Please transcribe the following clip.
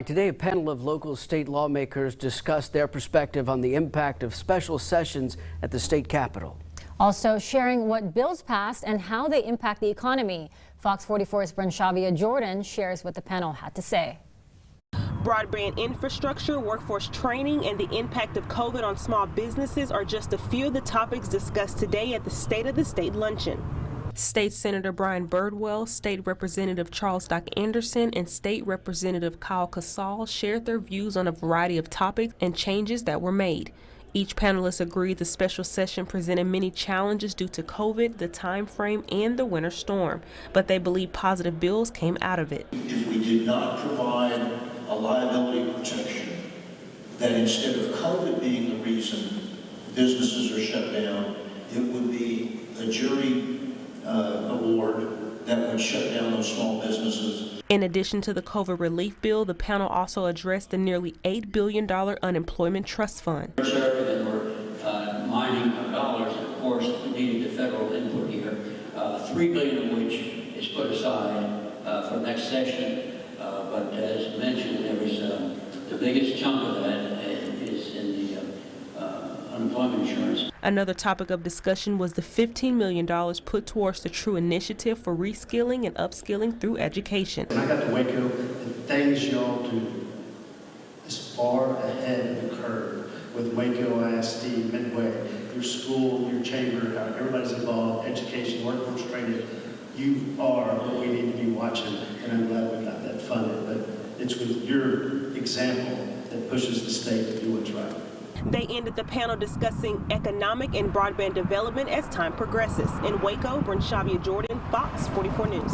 Today, a panel of local state lawmakers discussed their perspective on the impact of special sessions at the state capitol. Also sharing what bills passed and how they impact the economy. Fox 44's Branshavia Jordan shares what the panel had to say. Broadband infrastructure, workforce training, and the impact of COVID on small businesses are just a few of the topics discussed today at the State of the State Luncheon. State Senator Brian Birdwell, State Representative Charles Doc Anderson, and State Representative Kyle Casal shared their views on a variety of topics and changes that were made. Each panelist agreed the special session presented many challenges due to COVID, the time frame, and the winter storm, but they believe positive bills came out of it. If we did not provide a liability protection, that instead of COVID being the reason businesses are shut down, it would be a jury award that would shut down those small businesses. In addition to the COVID relief bill, the panel also addressed the nearly $8 billion unemployment trust fund. That we're mining of dollars, and of course, we needed the federal input here, $3 billion of which is put aside for next session. But as mentioned, there was the biggest chunk of that is in the unemployment insurance. Another topic of discussion was the $15 million put towards the True Initiative for reskilling and upskilling through education. When I got to Waco, the things y'all do is far ahead of the curve with Waco ISD, Midway, your school, your chamber, how everybody's involved, education, workforce training. You are what we need to be watching, and I'm glad we got that funded. But it's with your example that pushes the state to do what's right. They ended the panel discussing economic and broadband development as time progresses. In Waco, Branshavia Jordan, Fox 44 News.